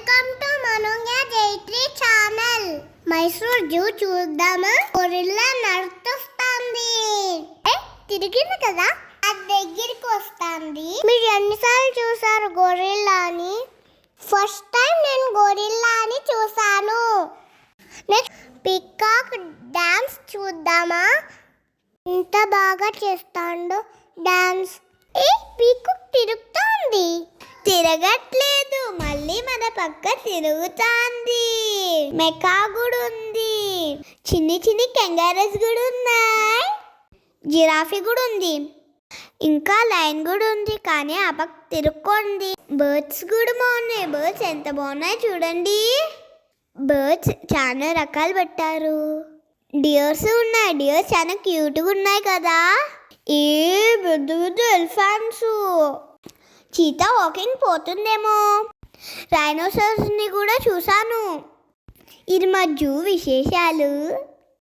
Welcome to Manogna Jaitri channel. Mysore zoo చూద్దామా? Gorilla నడుస్తుంది. తిరిగింది కదా, అది దగ్గరికి వస్తుంది. మీరు ఎన్నిసార్లు చూసారు గొరిల్లాని? ఫస్ట్ టైం నేను గొరిల్లాని చూసాను. నెక్స్ట్ పికాక్ డాన్స్ చూద్దామా? ఎంత బాగా చేస్తాడో డాన్స్. పీకాక్ తిరుగుతోంది. తిరగట్లేదు, మళ్ళీ మన పక్క తిరుగుతాంది. మెకా కూడా ఉంది, చిన్ని కెంగారస్ కూడా ఉన్నాయి, జిరాఫీ కూడా ఉంది, ఇంకా లైన్ కూడా ఉంది. కానీ ఆ పక్క తిరుక్కోండి. బర్డ్స్ కూడా బాగున్నాయి. బర్డ్స్ ఎంత బాగున్నాయి చూడండి. బర్డ్స్ చాలా రకాలు పెట్టారు. డియర్స్ ఉన్నాయి. డియర్స్ చాలా క్యూట్గా ఉన్నాయి కదా. పెద్ద పెద్ద ఎలిఫెంట్స్. చీతా వాకింగ్ పోతుందేమో. రైనోసర్స్ని కూడా చూశాను. ఇది మా జూ విశేషాలు.